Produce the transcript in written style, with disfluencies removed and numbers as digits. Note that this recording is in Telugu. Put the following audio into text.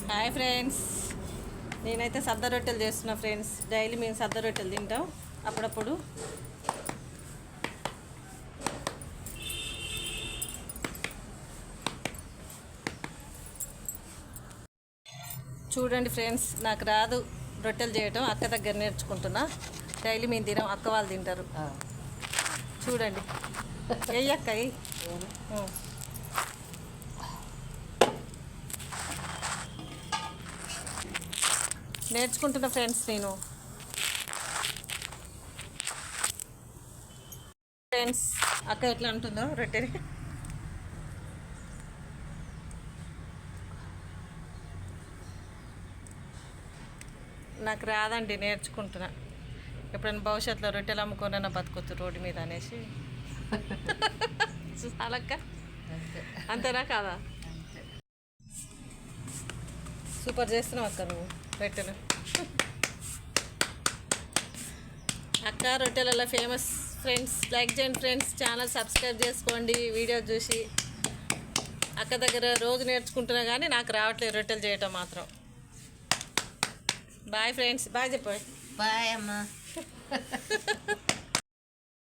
హాయ్ ఫ్రెండ్స్, నేనైతే సద్ద రొట్టెలు చేస్తున్నా ఫ్రెండ్స్. డైలీ మేము సద్ద రొట్టెలు తింటాం అప్పుడప్పుడు. చూడండి ఫ్రెండ్స్, నాకు రాదు రొట్టెలు చేయటం, అక్క దగ్గర నేర్చుకుంటున్నా. డైలీ మేము తినాం, అక్క వాళ్ళు తింటారు. చూడండి, అక్క నేర్చుకుంటున్నా ఫ్రెండ్స్ నేను. ఫ్రెండ్స్, అక్క ఎట్లా అంటుందో రొట్టెని. నాకు రాదండి, నేర్చుకుంటున్నా. ఎప్పుడైనా భవిష్యత్తులో రొట్టెలు అమ్ముకోనన్నా బతకొచ్చు రోడ్డు మీద అనేసి. చాలక్క, అంతేనా కాదా? సూపర్ చేస్తున్నావు అక్క నువ్వు రొట్టెలు. అక్క రొట్టెలలో ఫేమస్ ఫ్రెండ్స్. లైక్ చేయండి ఫ్రెండ్స్, ఛానల్ సబ్స్క్రైబ్ చేసుకోండి. వీడియో చూసి అక్క దగ్గర రోజు నేర్చుకుంటున్నా కానీ నాకు రావట్లేదు రొట్టెలు చేయటం మాత్రం. బాయ్ ఫ్రెండ్స్, బాయ్ చెప్పండి. బాయ్ అమ్మా.